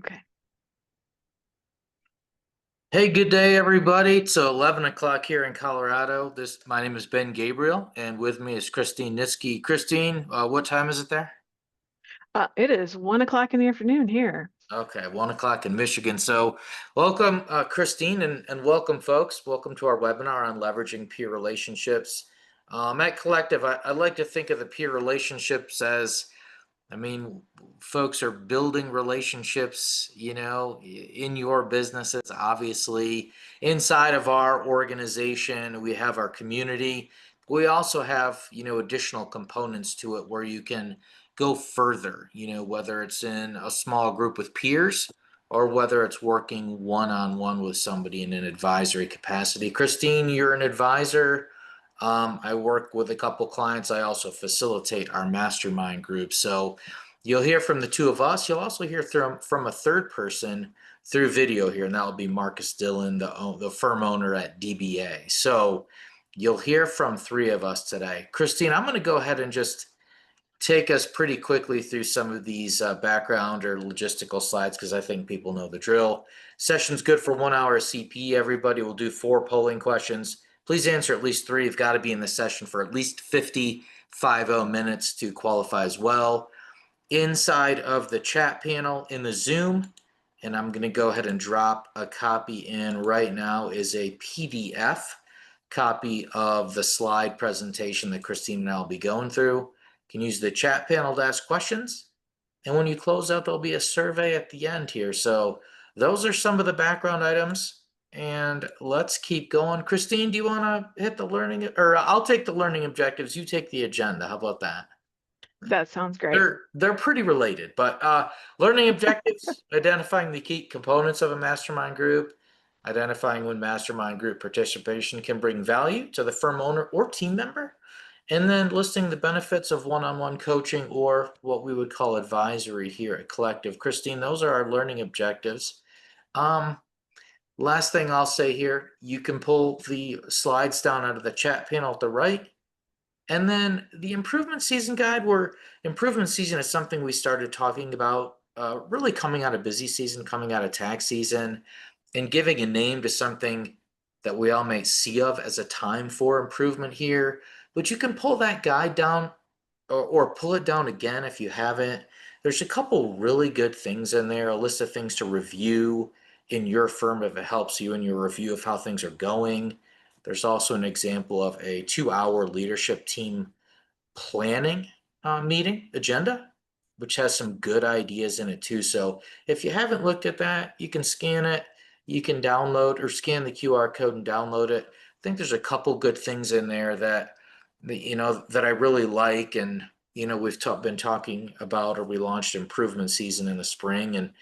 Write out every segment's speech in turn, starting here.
Okay. Hey, good day, everybody. It's 11 o'clock here in Colorado. My name is Ben Gabriel, and with me is Christine Nitzke. Christine, what time is it there? It is 1 o'clock in the afternoon here. Okay, 1 o'clock in Michigan. So, welcome, Christine, and welcome, folks. Welcome to our webinar on leveraging peer relationships. At Collective, I like to think of the peer relationships as I mean, folks are building relationships, in your businesses. Obviously, inside of our organization, we have our community. We also have, additional components to it where you can go further, whether it's in a small group with peers or whether it's working one-on-one with somebody in an advisory capacity. Christine, you're an advisor. I work with a couple clients. I also facilitate our mastermind group. So you'll hear from the two of us. You'll also hear from a third person through video here, and that will be Marcus Dillon, the firm owner at DBA. So you'll hear from three of us today. Christine, I'm going to go ahead and just take us pretty quickly through some of these background or logistical slides because I think people know the drill. Session's good for 1 hour CP. Everybody will do 4 polling questions. Please answer at least three. You've got to be in the session for at least 50 minutes to qualify as well. Inside of the chat panel in the Zoom, and I'm going to go ahead and drop a copy in right now, is a PDF copy of the slide presentation that Christine and I will be going through. You can use the chat panel to ask questions. And when you close out, there'll be a survey at the end here. So those are some of the background items. And let's keep going. Christine, do you want to hit the learning, or I'll take the learning objectives. You take the agenda. How about that? That sounds great. They're pretty related, but learning objectives, identifying the key components of a mastermind group, identifying when mastermind group participation can bring value to the firm owner or team member, and then listing the benefits of one-on-one coaching or what we would call advisory here at Collective. Christine, those are our learning objectives. Um, Last thing I'll say here, you can pull the slides down out of the chat panel at the right. And then the improvement season guide, where improvement season is something we started talking about really coming out of busy season, coming out of tax season, and giving a name to something that we all may see of as a time for improvement here. But you can pull that guide down or pull it down again if you haven't. There's a couple really good things in there, a list of things to review in your firm if it helps you in your review of how things are going. There's also an example of a 2 hour leadership team planning meeting agenda, which has some good ideas in it too. So if you haven't looked at that, you can scan it, you can download or scan the QR code and download it. I think there's a couple good things in there that I really like, and we've been talking about, or we launched improvement season in the spring, and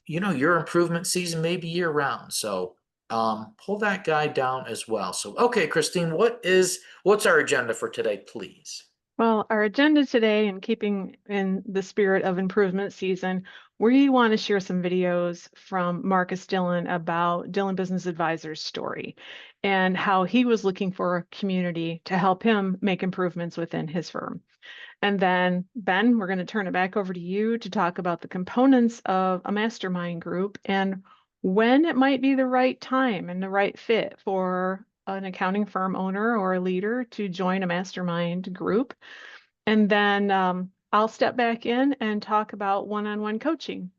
your improvement season may be year round. So pull that guide down as well. So, okay, Christine, what's our agenda for today, please? Well, our agenda today, and keeping in the spirit of improvement season, we want to share some videos from Marcus Dillon about Dillon Business Advisor's story and how he was looking for a community to help him make improvements within his firm. And then, Ben, we're going to turn it back over to you to talk about the components of a mastermind group and when it might be the right time and the right fit for an accounting firm owner or a leader to join a mastermind group. And then I'll step back in and talk about one-on-one coaching.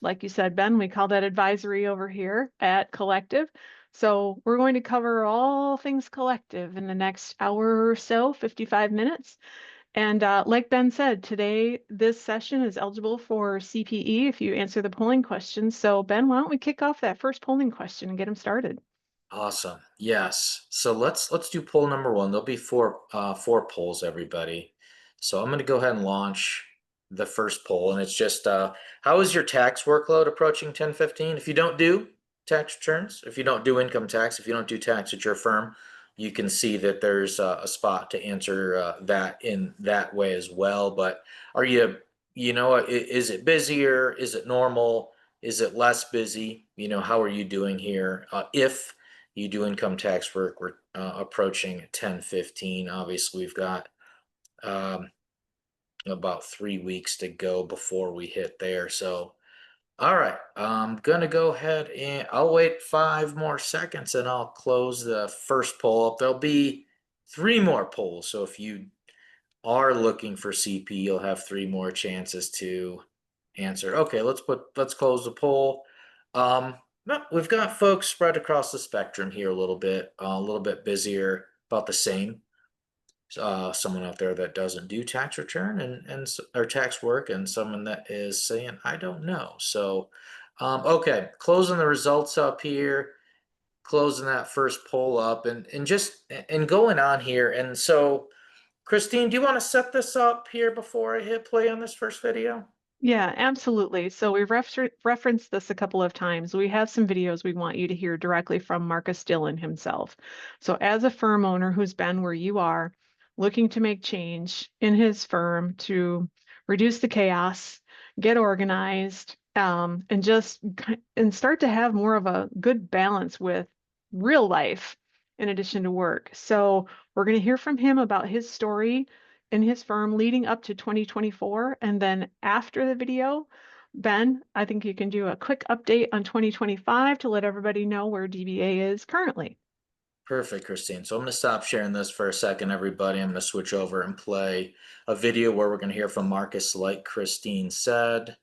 Like you said, Ben, we call that advisory over here at Collective. So we're going to cover all things collective in the next hour or so, 55 minutes. And like Ben said, today, this session is eligible for CPE if you answer the polling questions. So Ben, why don't we kick off that first polling question and get them started? Awesome. Yes. So let's do poll number one. There'll be four polls, everybody. So I'm going to go ahead and launch the first poll, and it's just how is your tax workload approaching 1015? If you don't do tax returns, if you don't do income tax, if you don't do tax at your firm, you can see that there's a spot to answer that in that way as well. But are is it busier? Is it normal? Is it less busy? How are you doing here? If you do income tax work, we're approaching 1015. Obviously, we've got um, about 3 weeks to go before we hit there. So All right, I'm gonna go ahead and I'll wait 5 more seconds and I'll close the first poll up. There'll be 3 more polls. So if you are looking for CP, you'll have 3 more chances to answer. Okay, let's close the poll. No, we've got folks spread across the spectrum here a little bit busier, about the same. Someone out there that doesn't do tax return and or tax work, and someone that is saying I don't know. So, okay, closing the results up here, closing that first poll up, and just and going on here. And so, Christine, do you want to set this up here before I hit play on this first video? Yeah, absolutely. So we've referenced this a couple of times. We have some videos we want you to hear directly from Marcus Dillon himself. So as a firm owner who's been where you are, looking to make change in his firm to reduce the chaos, get organized, and start to have more of a good balance with real life in addition to work. So we're going to hear from him about his story in his firm leading up to 2024. And then after the video, Ben, I think you can do a quick update on 2025 to let everybody know where DBA is currently. Perfect, Christine. So I'm going to stop sharing this for a second, everybody. I'm going to switch over and play a video where we're going to hear from Marcus, like Christine said,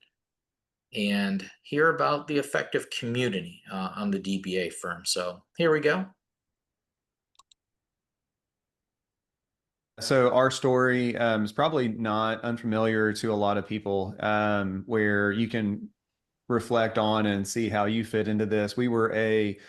and hear about the effective community on the DBA firm. So here we go. So our story is probably not unfamiliar to a lot of people, where you can reflect on and see how you fit into this. We were a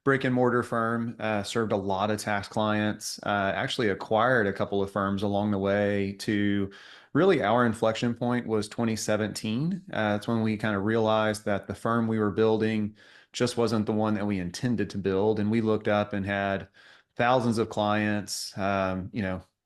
brick and mortar firm, served a lot of tax clients, actually acquired a couple of firms along the way to really our inflection point was 2017. That's when we kind of realized that the firm we were building just wasn't the one that we intended to build. And we looked up and had thousands of clients,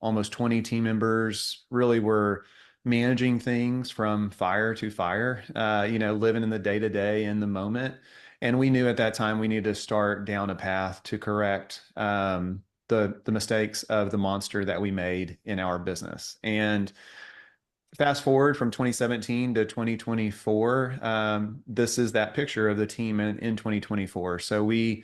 almost 20 team members, really were managing things from fire to fire, living in the day to day in the moment. And we knew at that time we needed to start down a path to correct the mistakes of the monster that we made in our business. And fast forward from 2017 to 2024, this is that picture of the team in 2024. So we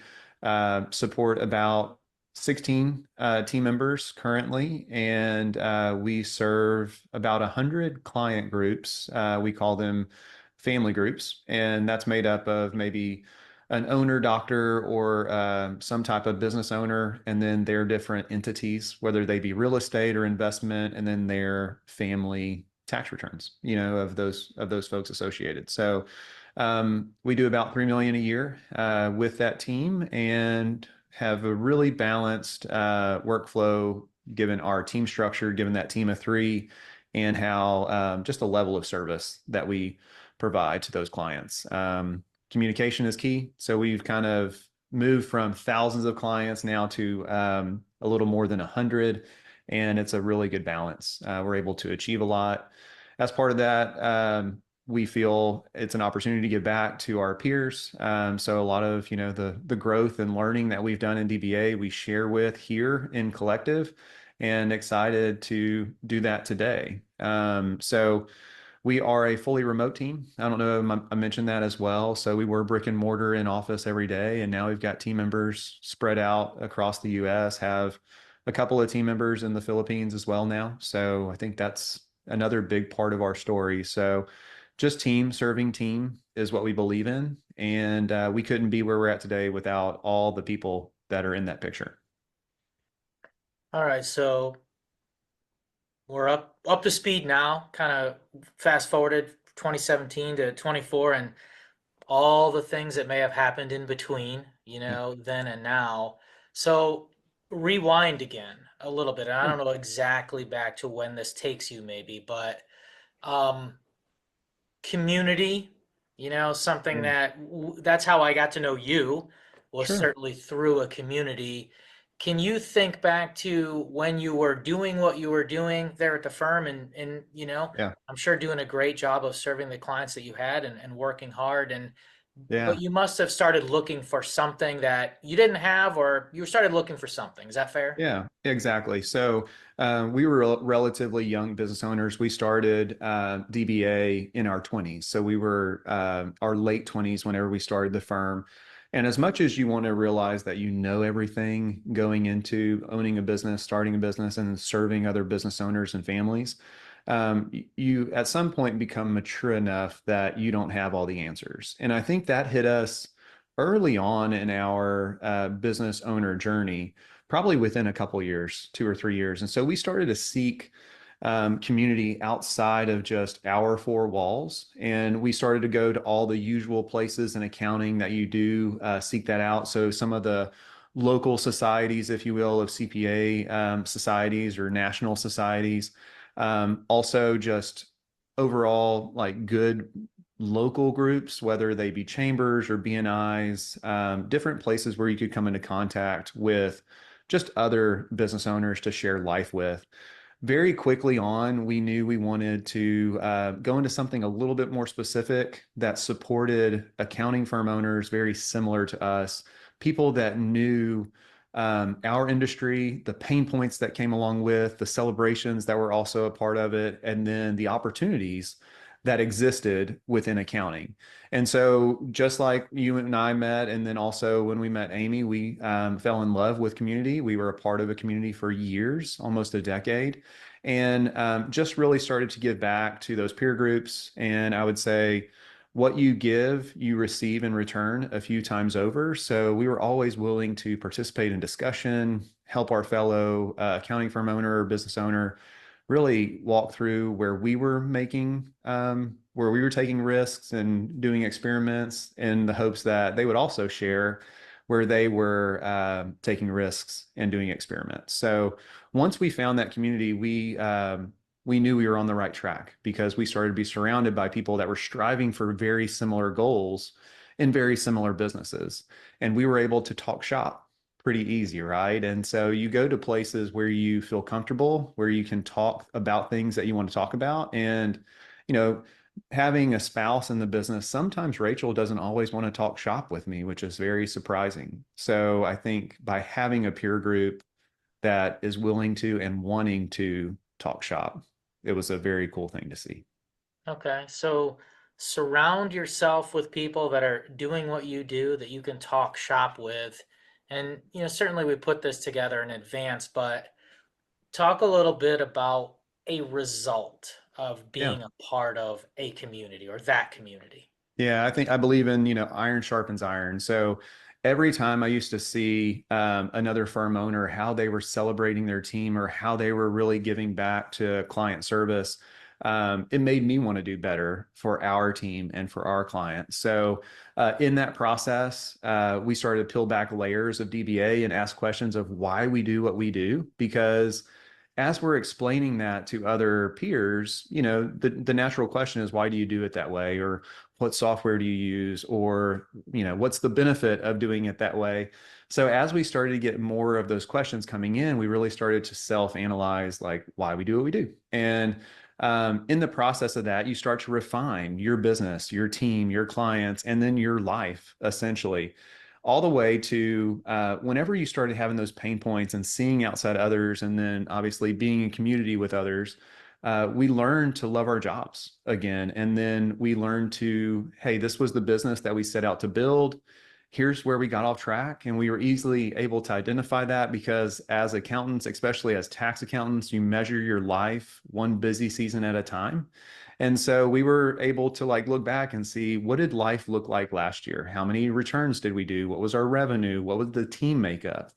support about 16 team members currently, and we serve about 100 client groups. We call them family groups, and that's made up of maybe an owner doctor or some type of business owner, and then their different entities, whether they be real estate or investment, and then their family tax returns, of those folks associated. So we do about 3 million a year with that team, and have a really balanced workflow given our team structure, given that team of three, and how just the level of service that we provide to those clients. Communication is key. So we've kind of moved from thousands of clients now to a little more than 100, and it's a really good balance. We're able to achieve a lot. As part of that, we feel it's an opportunity to give back to our peers. So a lot of, the growth and learning that we've done in DBA, we share with here in Collective, and excited to do that today. So we are a fully remote team. I don't know if I mentioned that as well. So we were brick and mortar in office every day, and now we've got team members spread out across the US, have a couple of team members in the Philippines as well now. So I think that's another big part of our story. So just team serving team is what we believe in. And we couldn't be where we're at today without all the people that are in that picture. All right, so we're up to speed now, kind of fast forwarded 2017 to 24 and all the things that may have happened in between, Yeah, then and now. So rewind again a little bit. And I sure. don't know exactly back to when this takes you maybe, but um community, something Yeah, that that's how I got to know you, was sure. certainly through a community. Can you think back to when you were doing what you were doing there at the firm and Yeah. I'm sure doing a great job of serving the clients that you had and working hard, and Yeah. but you must have started looking for something that you didn't have, or you started looking for something. Is that fair? Yeah, exactly. So we were relatively young business owners. We started DBA in our 20s. So we were our late 20s whenever we started the firm. And as much as you want to realize that you know everything going into owning a business, starting a business, and serving other business owners and families, you at some point become mature enough that you don't have all the answers. And I think that hit us early on in our business owner journey, probably within a couple years, 2 or 3 years. And so we started to seek community outside of just our four walls. And we started to go to all the usual places in accounting that you do seek that out. So some of the local societies, if you will, of CPA societies or national societies. Also just overall like good local groups, whether they be chambers or BNIs, different places where you could come into contact with just other business owners to share life with. Very quickly on, we knew we wanted to go into something a little bit more specific that supported accounting firm owners very similar to us, people that knew our industry, the pain points that came along with, the celebrations that were also a part of it, and then the opportunities that existed within accounting. And so just like you and I met, and then also when we met Amy, we fell in love with community. We were a part of a community for years, almost a decade, and just really started to give back to those peer groups. And I would say what you give, you receive in return a few times over. So we were always willing to participate in discussion, help our fellow accounting firm owner or business owner really walk through where we were making, where we were taking risks and doing experiments in the hopes that they would also share where they were taking risks and doing experiments. So once we found that community, we knew we were on the right track because we started to be surrounded by people that were striving for very similar goals in very similar businesses. And we were able to talk shop pretty easy, right? And so you go to places where you feel comfortable, where you can talk about things that you want to talk about. And, you know, having a spouse in the business, sometimes Rachel doesn't always want to talk shop with me, which is very surprising. So I think by having a peer group that is willing to and wanting to talk shop, it was a very cool thing to see. Okay, so surround yourself with people that are doing what you do, that you can talk shop with. And, certainly we put this together in advance, but talk a little bit about a result of Yeah. being a part of a community or that community. Yeah, I believe in, iron sharpens iron. So every time I used to see another firm owner, how they were celebrating their team or how they were really giving back to client service, it made me want to do better for our team and for our clients. So in that process, we started to peel back layers of DBA and ask questions of why we do what we do, because as we're explaining that to other peers, the natural question is, why do you do it that way? Or what software do you use? Or, what's the benefit of doing it that way? So as we started to get more of those questions coming in, we really started to self-analyze like why we do what we do. And in the process of that, you start to refine your business, your team, your clients, and then your life, essentially all the way to whenever you started having those pain points and seeing outside others, and then obviously being in community with others, we learned to love our jobs again. And then we learned to, hey, this was the business that we set out to build. Here's where we got off track. And we were easily able to identify that because as accountants, especially as tax accountants, you measure your life one busy season at a time. And so we were able to like look back and see, what did life look like last year? How many returns did we do? What was our revenue? What was the team makeup?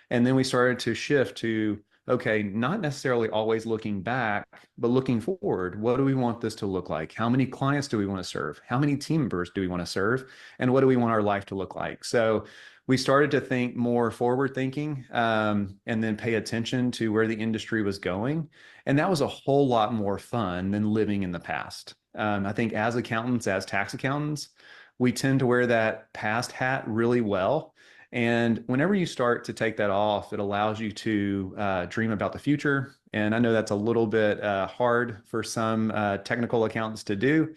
And then we started to shift to, okay, not necessarily always looking back, but looking forward. What do we want this to look like? How many clients do we want to serve? How many team members do we want to serve? And what do we want our life to look like? So we started to think more forward thinking, and then pay attention to where the industry was going. And that was a whole lot more fun than living in the past. I think as accountants, as tax accountants, we tend to wear that past hat really well. And whenever you start to take that off, it allows you to dream about the future. And I know that's a little bit hard for some technical accountants to do,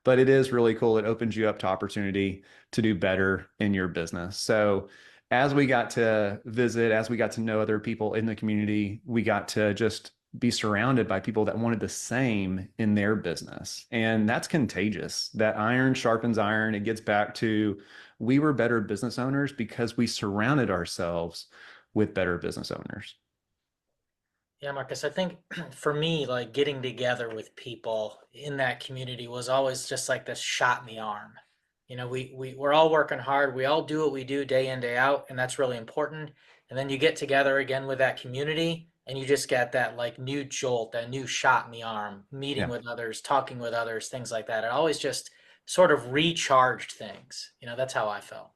but it is really cool. It opens you up to opportunity to do better in your business. So as we got to visit, as we got to know other people in the community, we got to just be surrounded by people that wanted the same in their business. And that's contagious. That iron sharpens iron. It gets back to we were better business owners because we surrounded ourselves with better business owners. Yeah, Marcus, I think for me, like getting together with people in that community was always just like this shot in the arm. You know, we're all working hard. We all do what we do day in, day out, and that's really important. And then you get together again with that community and you just get that like new jolt, that new shot in the arm, meeting Yeah. with others, talking with others, things like that. It always just sort of recharged things. You know, that's how I felt.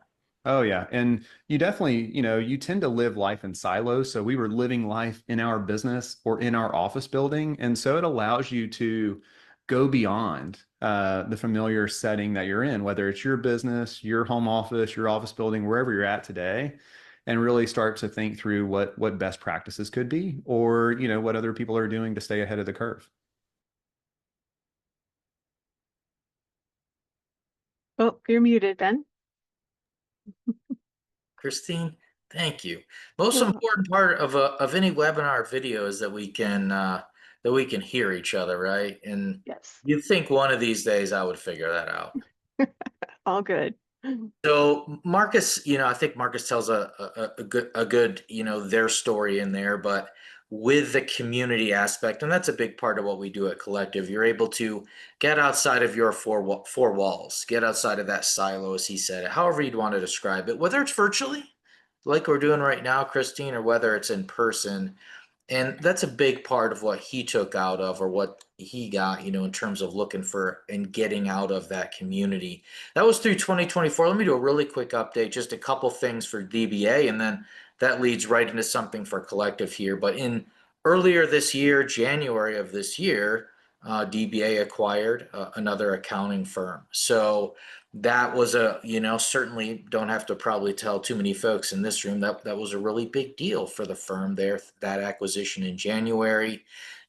Oh yeah. And you definitely, you tend to live life in silos. So we were living life in our business or in our office building. And so it allows you to go beyond the familiar setting that you're in, whether it's your business, your home office, your office building, wherever you're at today, and really start to think through what best practices could be, or, what other people are doing to stay ahead of the curve. Oh, you're muted, Ben. Christine, thank you. Most Oh, important part of any webinar video is that we can hear each other, right? And yes. you'd think one of these days I would figure that out. All good. So Marcus, I think Marcus tells a good, their story in there, but with the community aspect, and that's a big part of what we do at Collective. You're able to get outside of your four walls, get outside of that silo, as he said, however you'd want to describe it, whether it's virtually, like we're doing right now, Christine, or whether it's in person. And that's a big part of what he took out of, or what he got, in terms of looking for and getting out of that community. That was through 2024. Let me do a really quick update, just a couple things for DBA, and then that leads right into something for Collective here. But in earlier this year, January of this year, DBA acquired another accounting firm. So that was certainly don't have to probably tell too many folks in this room that was a really big deal for the firm there, that acquisition in January.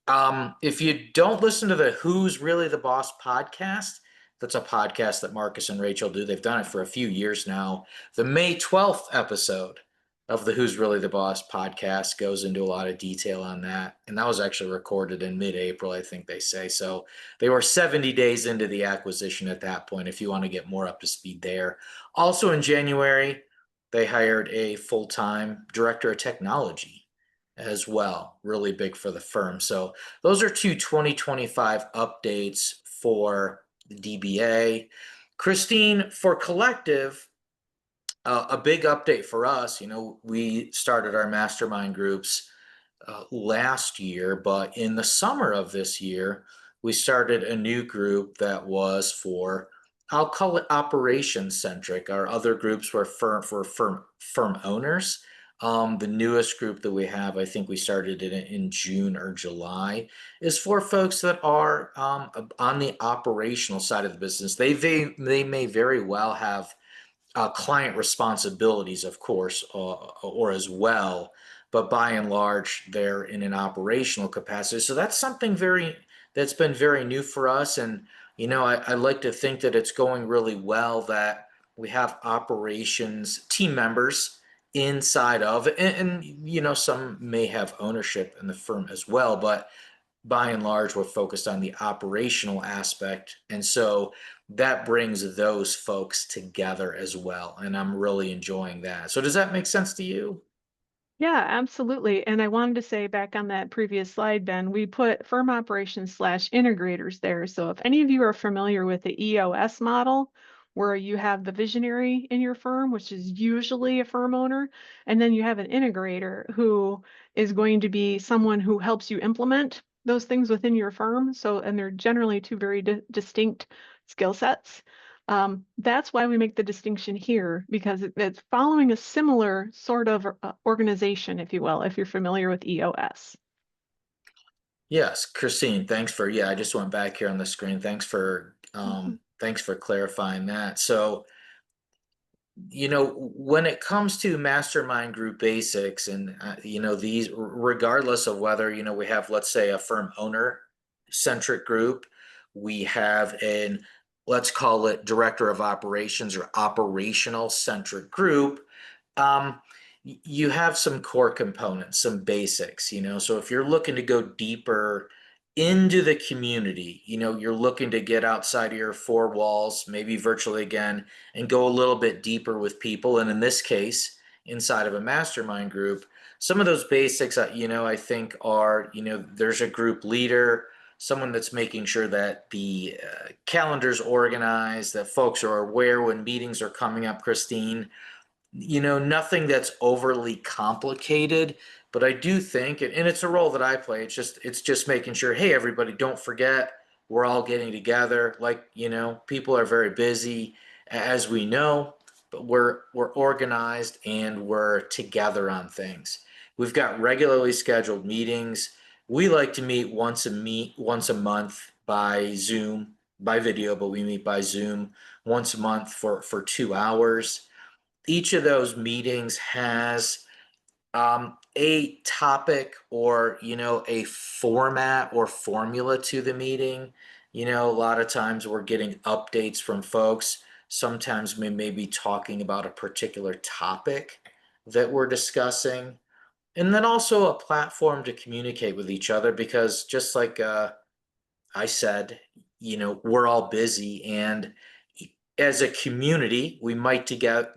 If you don't listen to the Who's Really the Boss podcast, that's a podcast that Marcus and Rachel do. They've done it for a few years now. The May 12th episode of the Who's Really the Boss podcast goes into a lot of detail on that. And that was actually recorded in mid-April, I think they say. So they were 70 days into the acquisition at that point, if you want to get more up to speed there. Also in January, they hired a full-time director of technology as well. Really big for the firm. So those are two 2025 updates for the DBA. Christine, for Collective, a big update for us. We started our mastermind groups last year, but in the summer of this year, we started a new group that was for, I'll call it operations centric. Our other groups were firm owners. The newest group that we have, I think we started it in June or July, is for folks that are on the operational side of the business. They may very well have client responsibilities, of course, or as well, but by and large, they're in an operational capacity. So that's something that's been very new for us. And, I like to think that it's going really well, that we have operations team members inside of it. And some may have ownership in the firm as well, but by and large, we're focused on the operational aspect. And so that brings those folks together as well. And I'm really enjoying that. So does that make sense to you? Yeah, absolutely. And I wanted to say back on that previous slide, Ben, we put firm operations slash integrators there. So if any of you are familiar with the EOS model, where you have the visionary in your firm, which is usually a firm owner, and then you have an integrator who is going to be someone who helps you implement those things within your firm. So, and they're generally two very distinct skill sets. That's why we make the distinction here, because it's following a similar sort of organization, if you will, if you're familiar with EOS. Yes, Christine, I just went back here on the screen. Thanks for clarifying that. So, when it comes to mastermind group basics, and these, regardless of whether we have, let's say, a firm owner centric group, we have an let's call it director of operations or operational centric group, um, you have some core components, some basics, so if you're looking to go deeper into the community, you're looking to get outside of your four walls, maybe virtually again, and go a little bit deeper with people. And in this case, inside of a mastermind group, some of those basics, I think are, there's a group leader, someone that's making sure that the calendar's organized, that folks are aware when meetings are coming up, Christine. Nothing that's overly complicated, but I do think, and it's a role that I play. It's just making sure, hey, everybody, don't forget, we're all getting together. Like, people are very busy, as we know, but we're organized and we're together on things. We've got regularly scheduled meetings. We like to meet once a month by Zoom, by video, but we meet by Zoom once a month for 2 hours. Each of those meetings has a topic or a format or formula to the meeting. A lot of times we're getting updates from folks. Sometimes we may be talking about a particular topic that we're discussing, and then also a platform to communicate with each other, because just like I said, we're all busy, and as a community, we might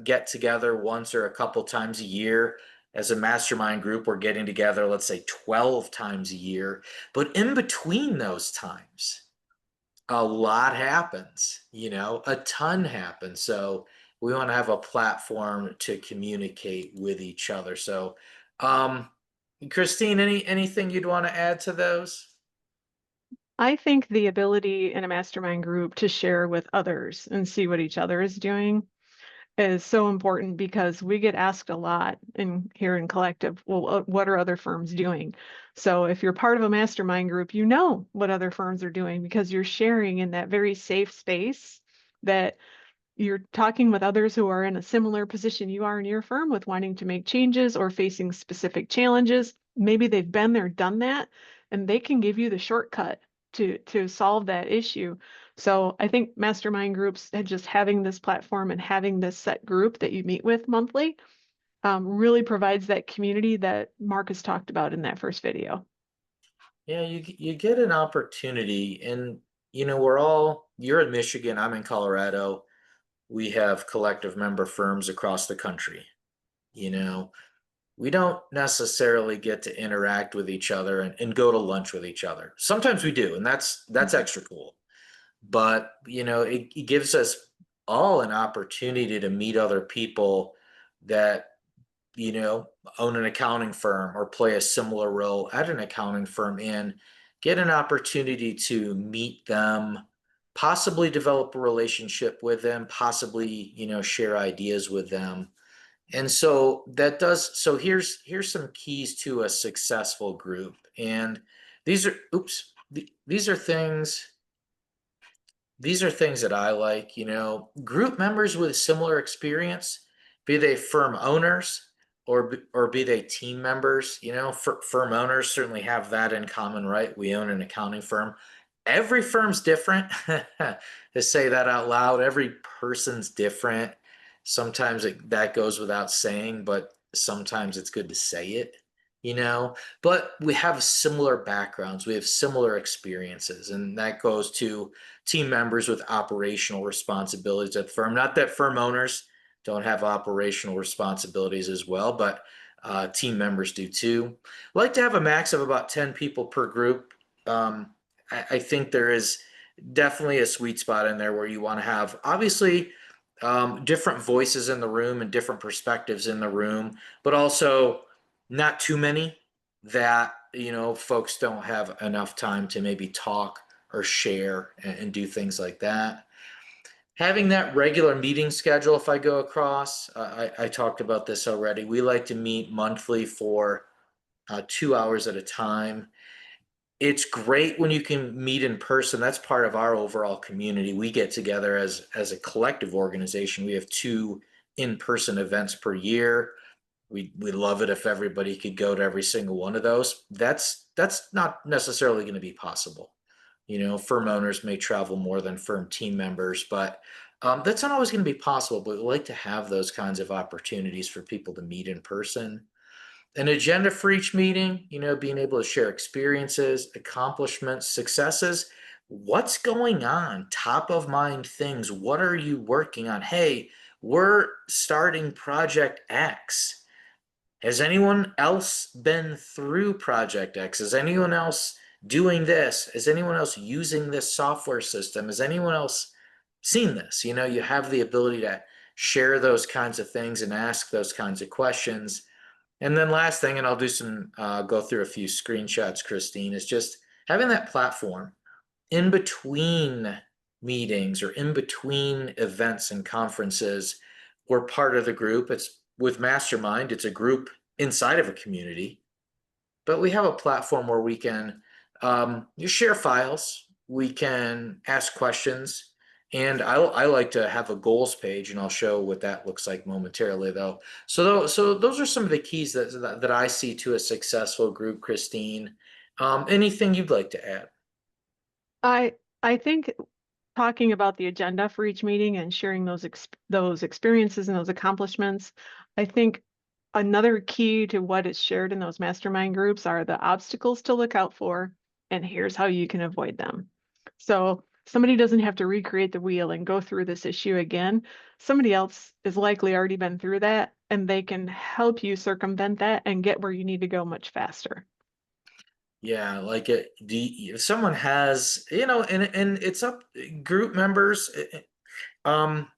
get together once or a couple times a year. As a mastermind group, we're getting together, let's say 12 times a year. But in between those times, a lot happens, a ton happens. So we want to have a platform to communicate with each other. So, Christine, anything you'd want to add to those? I think the ability in a mastermind group to share with others and see what each other is doing is so important, because we get asked a lot here in Collective, well, what are other firms doing? So if you're part of a mastermind group, you know what other firms are doing, because you're sharing in that very safe space, that you're talking with others who are in a similar position you are in your firm, with wanting to make changes or facing specific challenges. Maybe they've been there, done that, and they can give you the shortcut to solve that issue. So I think mastermind groups, and just having this platform and having this set group that you meet with monthly, really provides that community that Marcus talked about in that first video. Yeah, you get an opportunity, and you're in Michigan, I'm in Colorado. We have collective member firms across the country. You know, we don't necessarily get to interact with each other and go to lunch with each other. Sometimes we do, and that's extra cool. But it gives us all an opportunity to meet other people that you know, own an accounting firm or play a similar role at an accounting firm, and get an opportunity to meet them, possibly develop a relationship with them, possibly, share ideas with them. And so here's some keys to a successful group. And these are things that I like, group members with similar experience, be they firm owners or be they team members. Firm owners certainly have that in common, right? We own an accounting firm. Every firm's different. To say that out loud, every person's different. Sometimes that goes without saying, but sometimes it's good to say it, you know. But we have similar backgrounds, we have similar experiences, and that goes to team members with operational responsibilities at the firm. Not that firm owners don't have operational responsibilities as well, but team members do too. I like to have a max of about 10 people per group. I think there is definitely a sweet spot in there where you want to have, obviously, different voices in the room and different perspectives in the room, but also not too many that, folks don't have enough time to maybe talk or share and do things like that. Having that regular meeting schedule, if I go across, I talked about this already. We like to meet monthly for 2 hours at a time. It's great when you can meet in person. That's part of our overall community. We get together as a collective organization. We have 2 in-person events per year. We love it if everybody could go to every single one of those. That's not necessarily going to be possible. Firm owners may travel more than firm team members, but that's not always going to be possible. But we like to have those kinds of opportunities for people to meet in person. An agenda for each meeting, being able to share experiences, accomplishments, successes. What's going on? Top of mind things. What are you working on? Hey, we're starting Project X. Has anyone else been through Project X? Is anyone else doing this? Is anyone else using this software system? Has anyone else seen this? You have the ability to share those kinds of things and ask those kinds of questions. And then last thing, and I'll do go through a few screenshots, Christine, is just having that platform in between meetings or in between events and conferences. We're part of the group. It's with Mastermind, it's a group inside of a community, but we have a platform where we can share files, we can ask questions, and I like to have a goals page, and I'll show what that looks like momentarily, though. So those are some of the keys that I see to a successful group, Christine. Anything you'd like to add? I think talking about the agenda for each meeting and sharing those experiences and those accomplishments, I think another key to what is shared in those mastermind groups are the obstacles to look out for, and here's how you can avoid them. So somebody doesn't have to recreate the wheel and go through this issue again. Somebody else is likely already been through that, and they can help you circumvent that and get where you need to go much faster. Yeah, like if someone has, and it's up group members, um,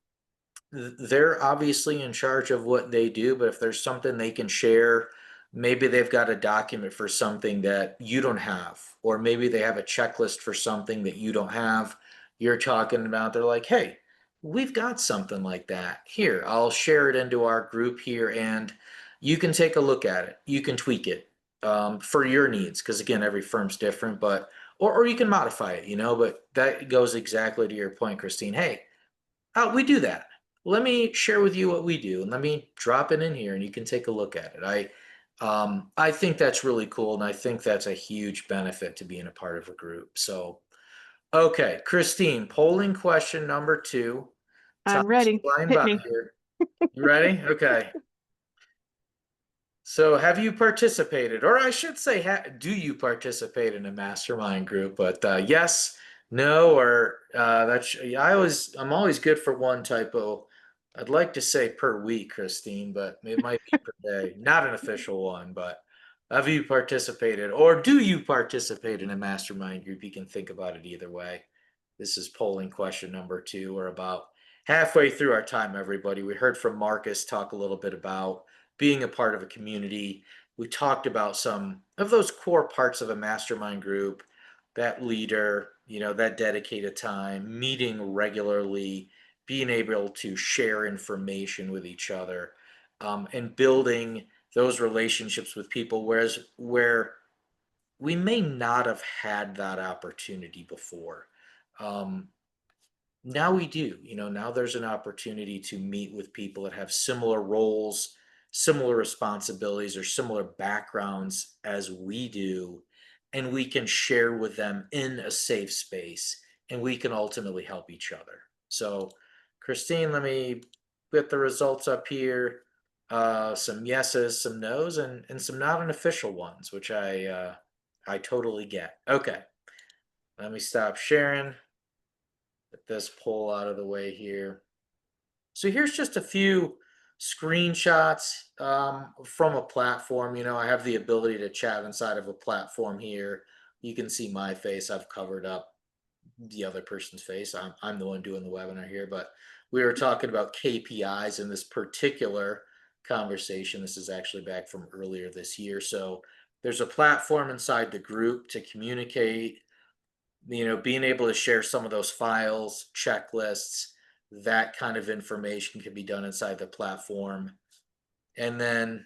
they're obviously in charge of what they do, but if there's something they can share, maybe they've got a document for something that you don't have, or maybe they have a checklist for something that you don't have, you're talking about, they're like, hey, we've got something like that. Here, I'll share it into our group here, and you can take a look at it. You can tweak it for your needs, because again, every firm's different, but or you can modify it, but that goes exactly to your point, Christine. Hey, we do that. Let me share with you what we do, and let me drop it in here, and you can take a look at it. I think that's really cool, and I think that's a huge benefit to being a part of a group. So, okay, Christine, polling question number 2. Time's I'm ready. flying Hit by me. here. You ready? Okay. So have you participated, or I should say, do you participate in a mastermind group? But yes, no, or I'm always good for one typo. I'd like to say per week, Christine, but it might be per day. Not an official one, but have you participated, or do you participate in a mastermind group? You can think about it either way. This is polling question number 2. We're about halfway through our time, everybody. We heard from Marcus talk a little bit about being a part of a community. We talked about some of those core parts of a mastermind group, that leader, that dedicated time, meeting regularly, being able to share information with each other, and building those relationships with people, where we may not have had that opportunity before. Um, Now we do. Now there's an opportunity to meet with people that have similar roles, similar responsibilities, or similar backgrounds as we do, and we can share with them in a safe space, and we can ultimately help each other. So, Christine, let me get the results up here. Some yeses, some nos, and some not unofficial ones, which I totally get. Okay, let me stop sharing. Get this poll out of the way here. So here's just a few screenshots from a platform. I have the ability to chat inside of a platform here. You can see my face. I've covered up the other person's face. I'm the one doing the webinar here, but we were talking about KPIs in this particular conversation. This is actually back from earlier this year. So there's a platform inside the group to communicate, being able to share some of those files, checklists, that kind of information can be done inside the platform. And then,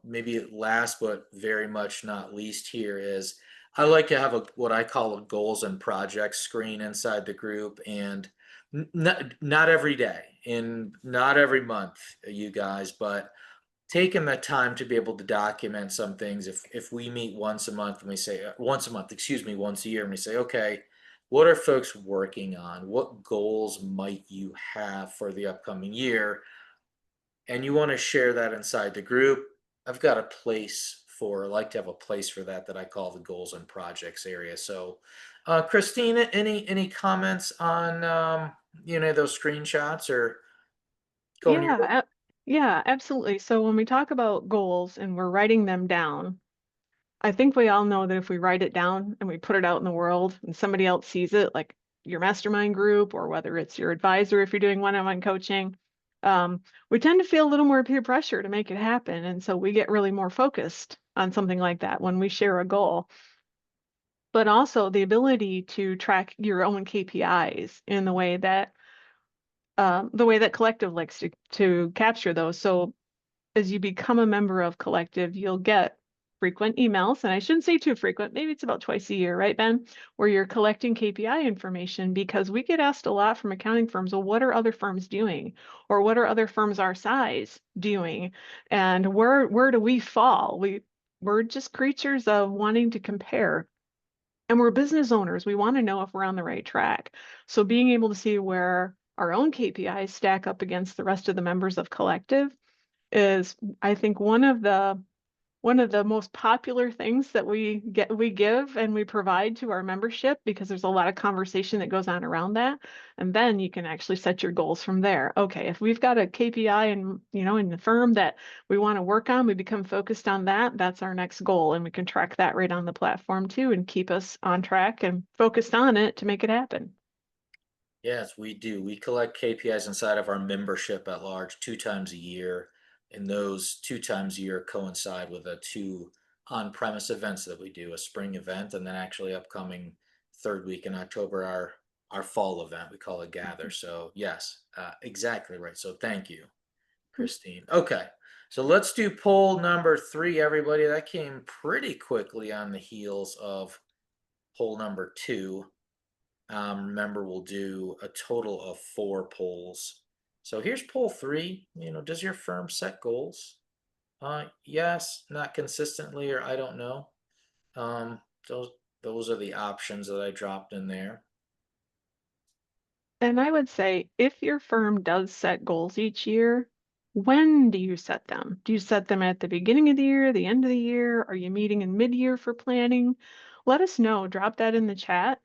maybe last but very much not least here is I like to have what I call a goals and projects screen inside the group, and not every day and not every month, you guys, but taking the time to be able to document some things. If we meet once a month and we say once a year, and we say, okay, what are folks working on? What goals might you have for the upcoming year? And you want to share that inside the group. I've got a place for, I like to have a place for that I call the goals and projects area. So, Christine, any comments on those screenshots or going to your? Yeah, absolutely. So when we talk about goals and we're writing them down, I think we all know that if we write it down and we put it out in the world and somebody else sees it, like your mastermind group or whether it's your advisor if you're doing one-on-one coaching, we tend to feel a little more peer pressure to make it happen. And so we get really more focused on something like that when we share a goal. But also the ability to track your own KPIs in the way that Collective likes to capture those. So as you become a member of Collective, you'll get frequent emails, and I shouldn't say too frequent, maybe it's about twice a year, right, Ben? Where you're collecting KPI information because we get asked a lot from accounting firms, well, what are other firms doing? Or what are other firms our size doing? And where do we fall? We're just creatures of wanting to compare. And we're business owners. We want to know if we're on the right track. So being able to see where our own KPIs stack up against the rest of the members of Collective is, I think, one of the most popular things that we give and we provide to our membership, because there's a lot of conversation that goes on around that. And then you can actually set your goals from there. Okay, if we've got a KPI in the firm that we want to work on, we become focused on that. That's our next goal. And we can track that right on the platform too and keep us on track and focused on it to make it happen. Yes, we do. We collect KPIs inside of our membership at large 2 times a year, and those 2 times a year coincide with the 2 on-premise events that we do: a spring event, and then actually upcoming third week in October, our fall event. We call it Gather. So yes, exactly right. So thank you, Christine. Okay, so let's do poll number 3, everybody. That came pretty quickly on the heels of poll number 2. Remember, we'll do a total of 4 polls. So here's poll 3. Does your firm set goals? Yes, not consistently, or I don't know. Those are the options that I dropped in there. And I would say if your firm does set goals each year, when do you set them? Do you set them at the beginning of the year, the end of the year? Are you meeting in mid-year for planning? Let us know. Drop that in the chat.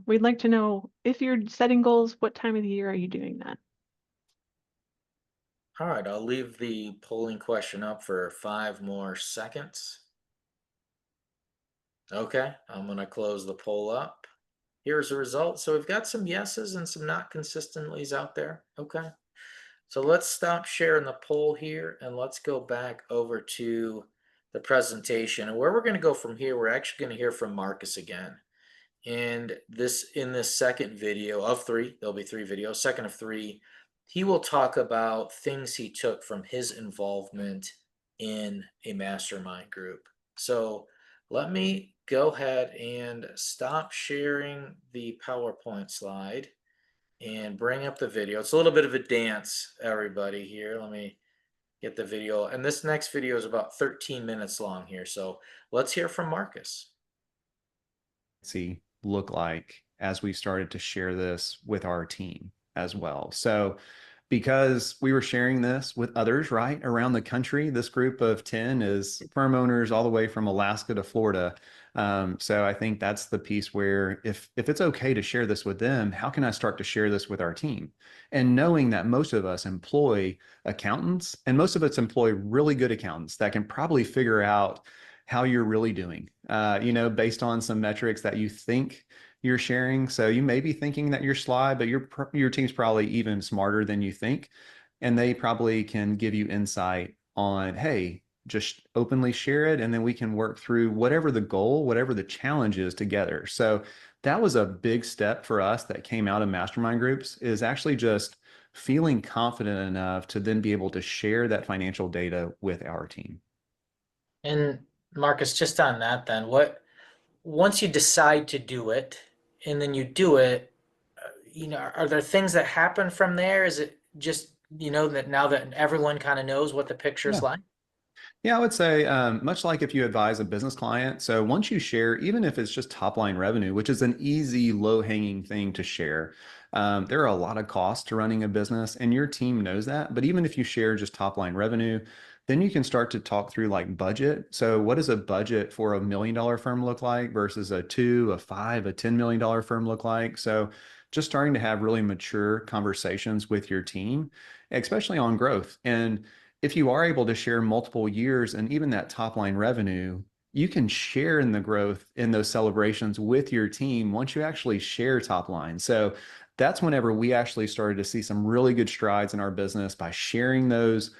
We'd like to know if you're setting goals, what time of the year are you doing that? All right, I'll leave the polling question up for 5 more seconds. Okay, I'm going to close the poll up. Here's the result. So we've got some yeses and some not consistently's out there. Okay. So let's stop sharing the poll here and let's go back over to the presentation. And where we're going to go from here, we're actually going to hear from Marcus again. And in this second video of 3, there'll be 3 videos, second of 3, he will talk about things he took from his involvement in a mastermind group. So let me go ahead and stop sharing the PowerPoint slide and bring up the video. It's a little bit of a dance, everybody, here. Let me get the video. And this next video is about 13 minutes long here. So let's hear from Marcus. See look like as we started to share this with our team as well. So because we were sharing this with others right around the country, this group of 10 is firm owners all the way from Alaska to Florida. So I think that's the piece where if it's okay to share this with them, how can I start to share this with our team? And knowing that most of us employ accountants and most of us employ really good accountants that can probably figure out how you're really doing, based on some metrics that you think you're sharing. So you may be thinking that you're sly, but your team's probably even smarter than you think. And they probably can give you insight on, hey, just openly share it. And then we can work through whatever the goal, whatever the challenge is together. So that was a big step for us that came out of mastermind groups, is actually just feeling confident enough to then be able to share that financial data with our team. And Marcus, just on that then, once you decide to do it and then you do it, are there things that happen from there? Is it just, that now that everyone kind of knows what the picture's like? Yeah, I would say much like if you advise a business client. So once you share, even if it's just top line revenue, which is an easy, low hanging thing to share, there are a lot of costs to running a business, and your team knows that. But even if you share just top line revenue, then you can start to talk through like budget. So what does a budget for $1 million firm look like versus a two, a five, a $10 million firm look like? So just starting to have really mature conversations with your team, especially on growth. And if you are able to share multiple years and even that top line revenue, you can share in the growth in those celebrations with your team once you actually share top line. So that's whenever we actually started to see some really good strides in our business by sharing those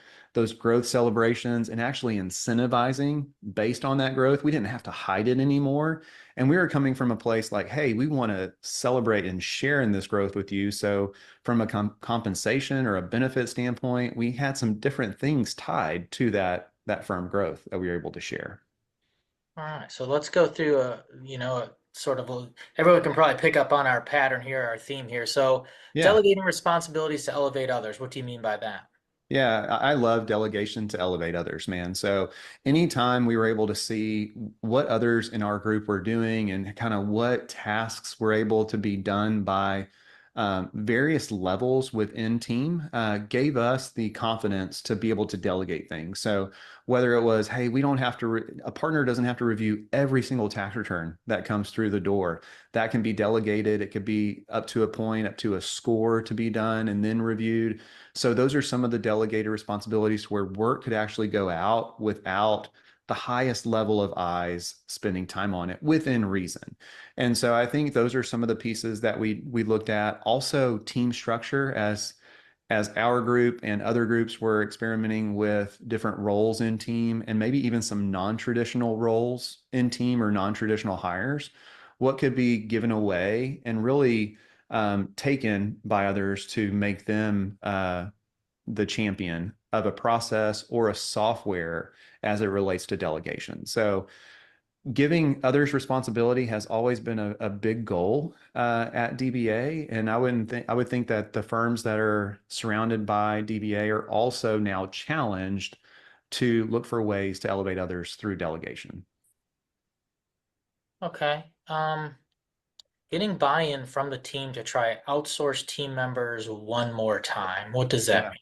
growth celebrations and actually incentivizing based on that growth. We didn't have to hide it anymore. And we were coming from a place like, hey, we want to celebrate and share in this growth with you. So from a compensation or a benefit standpoint, we had some different things tied to that firm growth that we were able to share. All right, so let's go through a sort of everyone can probably pick up on our pattern here, our theme here. So Yeah. delegating responsibilities to elevate others. What do you mean by that? Yeah, I love delegation to elevate others, man. So anytime we were able to see what others in our group were doing and kind of what tasks were able to be done by various levels within team, gave us the confidence to be able to delegate things. So whether it was, hey, we don't have to, a partner doesn't have to review every single tax return that comes through the door. That can be delegated. It could be up to a point, up to a score to be done and then reviewed. So those are some of the delegated responsibilities where work could actually go out without the highest level of eyes spending time on it within reason. And so I think those are some of the pieces that we looked at. Also, team structure as our group and other groups were experimenting with different roles in team and maybe even some non-traditional roles in team or non-traditional hires, what could be given away and really taken by others to make them the champion of a process or a software as it relates to delegation. So giving others responsibility has always been a big goal at DBA, and I would think that the firms that are surrounded by DBA are also now challenged to look for ways to elevate others through delegation. Okay. Getting buy-in from the team to try outsource team members one more time. What does that Yeah. mean?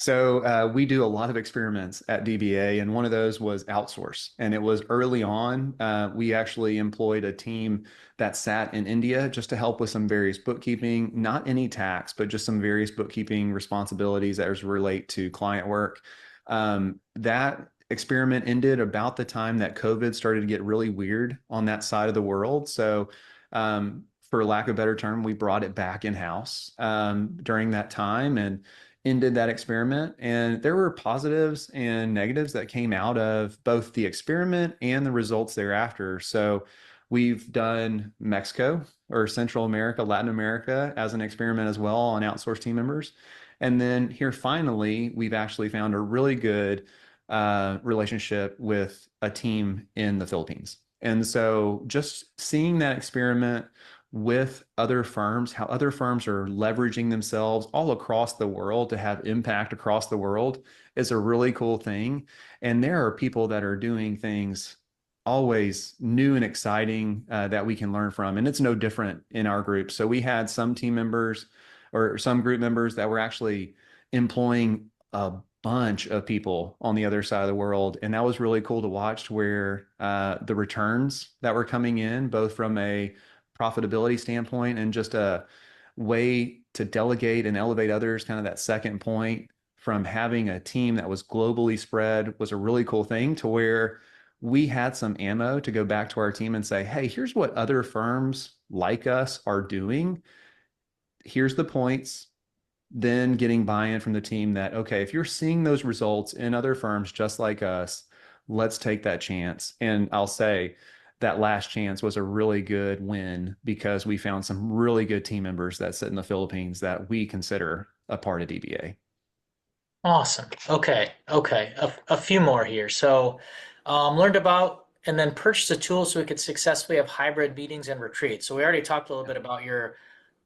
So we do a lot of experiments at DBA, and one of those was outsource. And it was early on. We actually employed a team that sat in India just to help with some various bookkeeping, not any tax, but just some various bookkeeping responsibilities as relate to client work. That experiment ended about the time that COVID started to get really weird on that side of the world. So for lack of a better term, we brought it back in-house during that time and ended that experiment. And there were positives and negatives that came out of both the experiment and the results thereafter. So we've done Mexico or Central America, Latin America as an experiment as well on outsourced team members. And then here finally, we've actually found a really good relationship with a team in the Philippines. And so just seeing that experiment with other firms, how other firms are leveraging themselves all across the world to have impact across the world is a really cool thing. And there are people that are doing things always new and exciting that we can learn from. And it's no different in our group. So we had some team members or some group members that were actually employing a bunch of people on the other side of the world. And that was really cool to watch where the returns that were coming in, both from a profitability standpoint and just a way to delegate and elevate others, kind of that second point from having a team that was globally spread was a really cool thing to where we had some ammo to go back to our team and say, hey, here's what other firms like us are doing. Here's the points. Then getting buy-in from the team that, okay, if you're seeing those results in other firms just like us, let's take that chance. And I'll say that last chance was a really good win because we found some really good team members that sit in the Philippines that we consider a part of DBA. Awesome. Okay. Okay. A few more here. So, learned about and then purchased a tool so we could successfully have hybrid meetings and retreats. So we already talked a little bit about your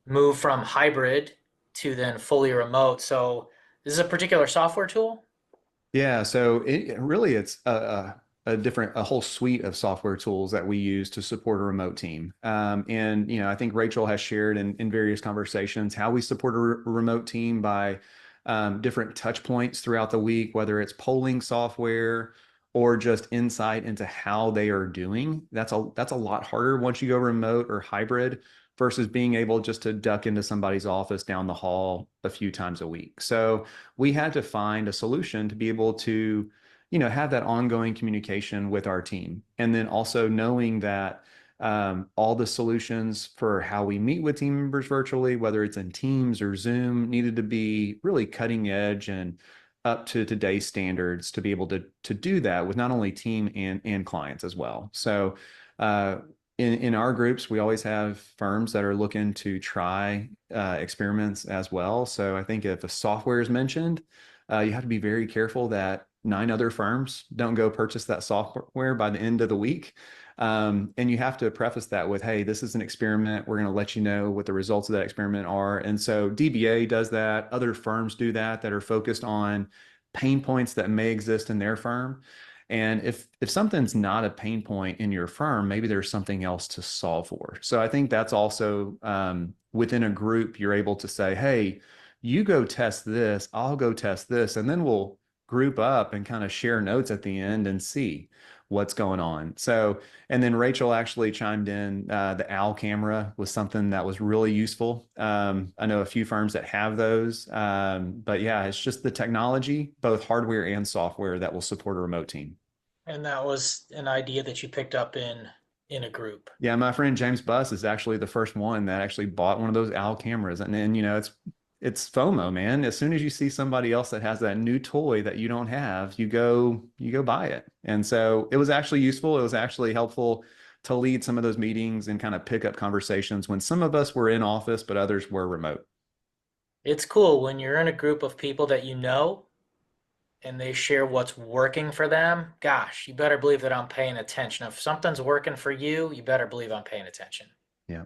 move from hybrid to then fully remote. So this is a particular software tool? Yeah, so really it's a whole suite of software tools that we use to support a remote team. And I think Rachel has shared in various conversations how we support a remote team by different touch points throughout the week, whether it's polling software or just insight into how they are doing. That's a lot harder once you go remote or hybrid versus being able just to duck into somebody's office down the hall a few times a week. So we had to find a solution to be able to, have that ongoing communication with our team. And then also knowing that all the solutions for how we meet with team members virtually, whether it's in Teams or Zoom, needed to be really cutting edge and up to today's standards to be able to do that with not only team and clients as well. So uh, in our groups, we always have firms that are looking to try experiments as well. So I think if a software is mentioned, you have to be very careful that 9 other firms don't go purchase that software by the end of the week. And you have to preface that with, hey, this is an experiment. We're going to let you know what the results of that experiment are. And so DBA does that. Other firms do that are focused on pain points that may exist in their firm. And if something's not a pain point in your firm, maybe there's something else to solve for. So I think that's also within a group, you're able to say, hey, you go test this, I'll go test this, and then we'll group up and kind of share notes at the end and see what's going on. So, and then Rachel actually chimed in, the OWL camera was something that was really useful. I know a few firms that have those, but yeah, it's just the technology, both hardware and software, that will support a remote team. And that was an idea that you picked up in a group. Yeah, my friend James Buss is actually the first one that actually bought one of those OWL cameras. And then, it's FOMO, man. As soon as you see somebody else that has that new toy that you don't have, you go buy it. And so it was actually useful. It was actually helpful to lead some of those meetings and kind of pick up conversations when some of us were in office, but others were remote. It's cool when you're in a group of people that you know and they share what's working for them. Gosh, you better believe that I'm paying attention. If something's working for you, you better believe I'm paying attention. Yeah.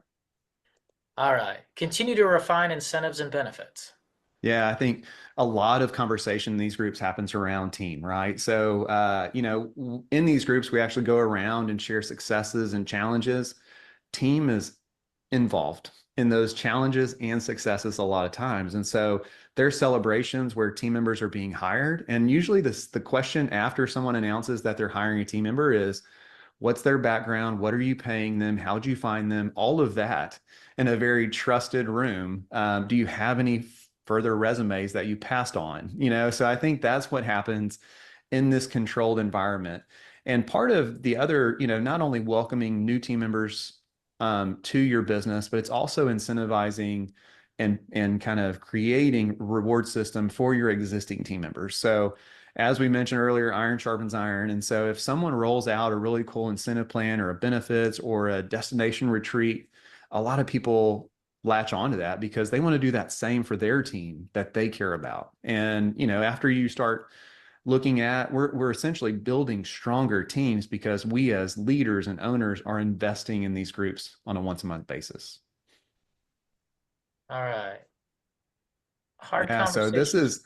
All right. Continue to refine incentives and benefits. Yeah, I think a lot of conversation in these groups happens around team, right? So, in these groups, we actually go around and share successes and challenges. Team is involved in those challenges and successes a lot of times. And so there's celebrations where team members are being hired. And usually the question after someone announces that they're hiring a team member is, what's their background? What are you paying them? How'd you find them? All of that in a very trusted room. Do you have any further resumes that you passed on? So I think that's what happens in this controlled environment. And part of the other, not only welcoming new team members to your business, but it's also incentivizing and kind of creating reward system for your existing team members. So as we mentioned earlier, iron sharpens iron. And so if someone rolls out a really cool incentive plan or a benefits or a destination retreat, a lot of people latch onto that because they want to do that same for their team that they care about. And, after you start looking at, we're essentially building stronger teams because we as leaders and owners are investing in these groups on a once a month basis. All right. Hard Yeah, so this conversations.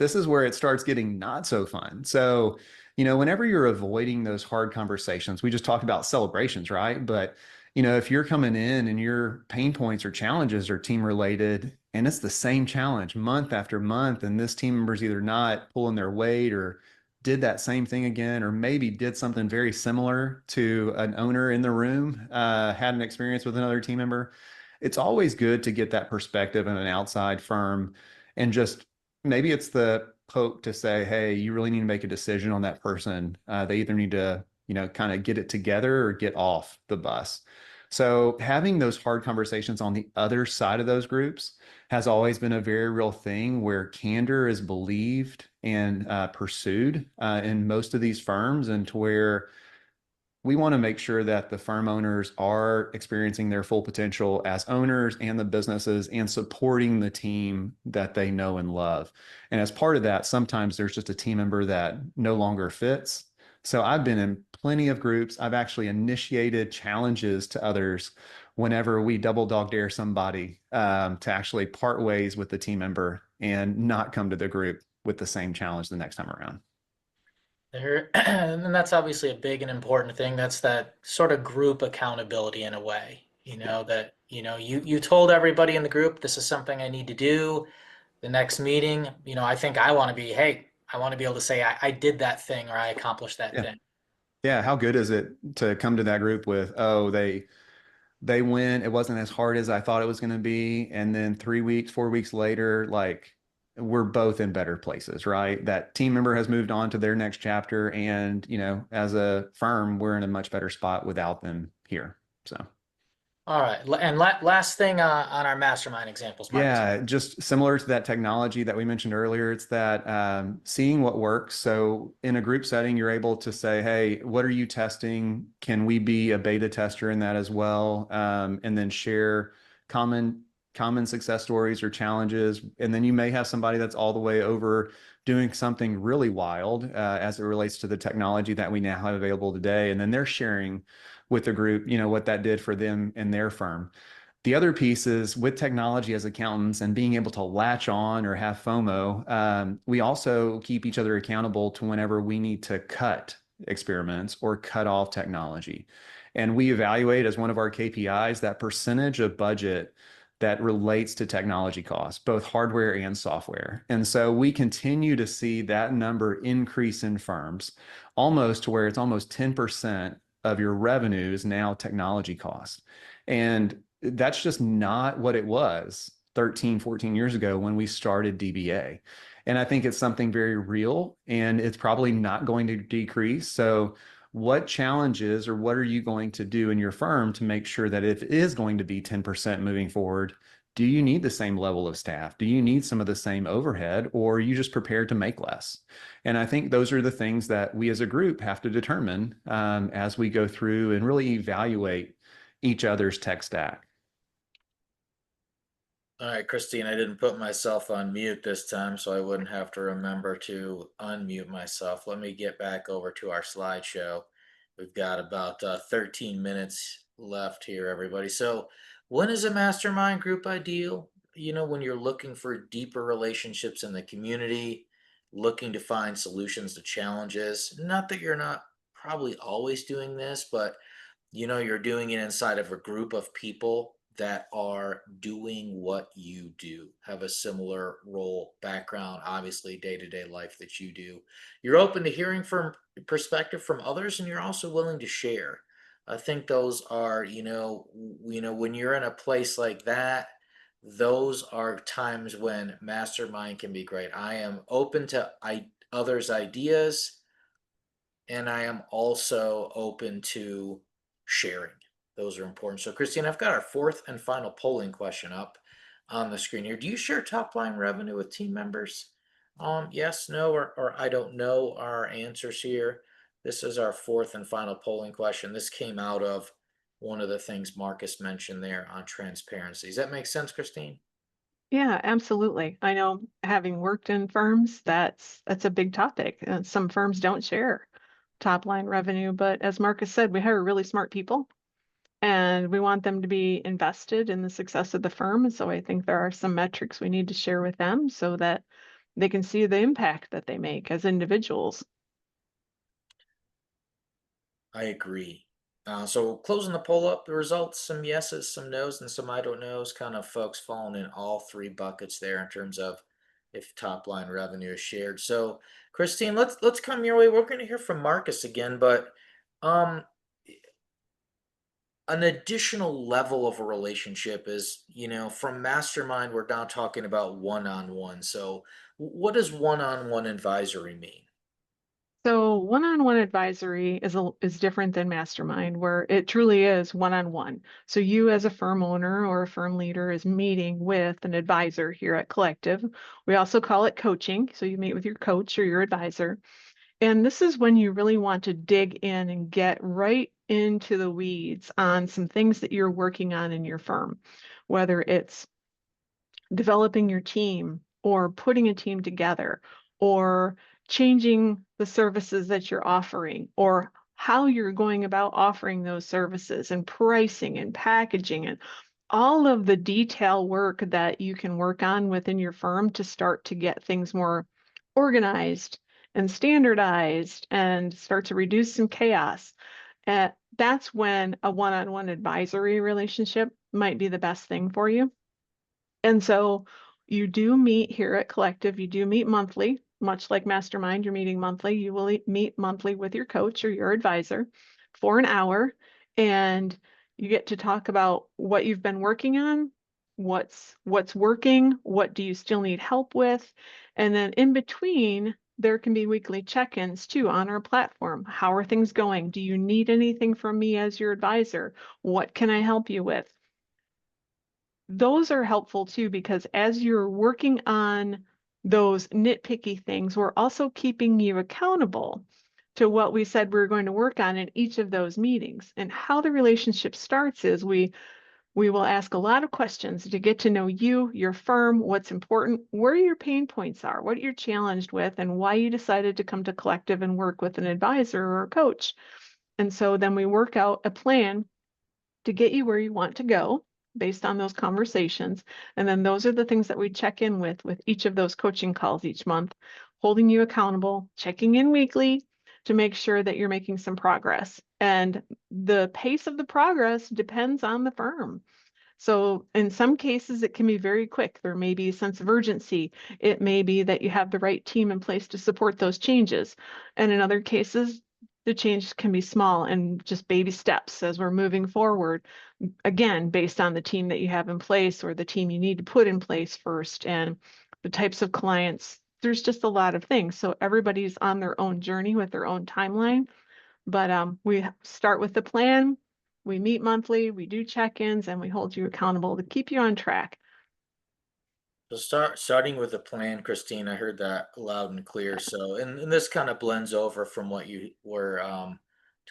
is where it starts getting not so fun. So, whenever you're avoiding those hard conversations, we just talked about celebrations, right? But, if you're coming in and your pain points or challenges are team related and it's the same challenge month after month, and this team member's either not pulling their weight or did that same thing again, or maybe did something very similar to an owner in the room, had an experience with another team member, it's always good to get that perspective in an outside firm and just maybe it's the poke to say, hey, you really need to make a decision on that person. They either need to, kind of get it together or get off the bus. So having those hard conversations on the other side of those groups has always been a very real thing where candor is believed and pursued in most of these firms, and to where we want to make sure that the firm owners are experiencing their full potential as owners and the businesses and supporting the team that they know and love. And as part of that, sometimes there's just a team member that no longer fits. So I've been in plenty of groups. I've actually initiated challenges to others whenever we double dog dare somebody to actually part ways with the team member and not come to the group with the same challenge the next time around. There, and that's obviously a big and important thing. That's that sort of group accountability in a way, that, you told everybody in the group, this is something I need to do. The next meeting, I think I want to be, hey, I want to be able to say I did that thing or I accomplished that Yeah. thing. Yeah. How good is it to come to that group with, oh, they went, it wasn't as hard as I thought it was going to be. And then 3 weeks, 4 weeks later, like we're both in better places, right? That team member has moved on to their next chapter. And, as a firm, we're in a much better spot without them here. So. All right. And last thing on our mastermind examples, Marcus. Yeah, just similar to that technology that we mentioned earlier, it's that seeing what works. So in a group setting, you're able to say, hey, what are you testing? Can we be a beta tester in that as well? And then share common common success stories or challenges. And then you may have somebody that's all the way over doing something really wild as it relates to the technology that we now have available today. And then they're sharing with the group, what that did for them and their firm. The other piece is with technology as accountants and being able to latch on or have FOMO, we also keep each other accountable to whenever we need to cut experiments or cut off technology. And we evaluate as one of our KPIs that percentage of budget that relates to technology costs, both hardware and software. And so we continue to see that number increase in firms almost to where it's almost 10% of your revenue is now technology costs. And that's just not what it was 13, 14 years ago when we started DBA. And I think it's something very real and it's probably not going to decrease. So, what challenges or what are you going to do in your firm to make sure that if it is going to be 10% moving forward, do you need the same level of staff? Do you need some of the same overhead or are you just prepared to make less? And I think those are the things that we as a group have to determine as we go through and really evaluate each other's tech stack. All right, Christine, I didn't put myself on mute this time, so I wouldn't have to remember to unmute myself. Let me get back over to our slideshow. We've got about 13 minutes left here, everybody. So, when is a mastermind group ideal? When you're looking for deeper relationships in the community, looking to find solutions to challenges. Not that you're not probably always doing this, but you're doing it inside of a group of people that are doing what you do, have a similar role, background, obviously day-to-day life that you do. You're open to hearing from perspective from others, and you're also willing to share. I think those are, when you're in a place like that, those are times when mastermind can be great. I am open to others' ideas, and I am also open to sharing. Those are important. So, Christine, I've got our fourth and final polling question up on the screen here. Do you share top line revenue with team members? Yes, no, or I don't know our answers here. This is our fourth and final polling question. This came out of one of the things Marcus mentioned there on transparency. Does that make sense, Christine? Yeah, absolutely. I know having worked in firms, that's a big topic. Some firms don't share top line revenue, but as Marcus said, we hire really smart people and we want them to be invested in the success of the firm. And so I think there are some metrics we need to share with them so that they can see the impact that they make as individuals. I agree. So closing the poll up, the results, some yeses, some nos, and some I don't knows, kind of folks falling in all three buckets there in terms of if top line revenue is shared. So Christine, let's come your way. We're going to hear from Marcus again, but um an additional level of a relationship is, from mastermind, we're now talking about one-on-one. So what does one-on-one advisory mean? So one-on-one advisory is different than mastermind, where it truly is one-on-one. So you as a firm owner or a firm leader is meeting with an advisor here at Collective. We also call it coaching. So you meet with your coach or your advisor. And this is when you really want to dig in and get right into the weeds on some things that you're working on in your firm, whether it's developing your team or putting a team together or changing the services that you're offering or how you're going about offering those services and pricing and packaging and all of the detail work that you can work on within your firm to start to get things more organized and standardized and start to reduce some chaos, that's when a one-on-one advisory relationship might be the best thing for you. And so you do meet here at Collective, you do meet monthly, much like Mastermind, you're meeting monthly. You will meet monthly with your coach or your advisor for an hour, and you get to talk about what you've been working on, what's working, what do you still need help with, and then in between, there can be weekly check-ins too on our platform. How are things going? Do you need anything from me as your advisor? What can I help you with? Those are helpful too, because as you're working on those nitpicky things, we're also keeping you accountable to what we said we were going to work on in each of those meetings. And how the relationship starts is we will ask a lot of questions to get to know you, your firm, what's important, where your pain points are, what you're challenged with, and why you decided to come to Collective and work with an advisor or a coach. And so then we work out a plan to get you where you want to go based on those conversations. And then those are the things that we check in with each of those coaching calls each month, holding you accountable, checking in weekly to make sure that you're making some progress. And the pace of the progress depends on the firm. So in some cases, it can be very quick. There may be a sense of urgency. It may be that you have the right team in place to support those changes. And in other cases, the change can be small and just baby steps as we're moving forward, again, based on the team that you have in place or the team you need to put in place first and the types of clients. There's just a lot of things. So everybody's on their own journey with their own timeline. But we start with the plan, we meet monthly, we do check-ins, and we hold you accountable to keep you on track. So starting with the plan, Christine, I heard that loud and clear. So, and this kind of blends over from what you were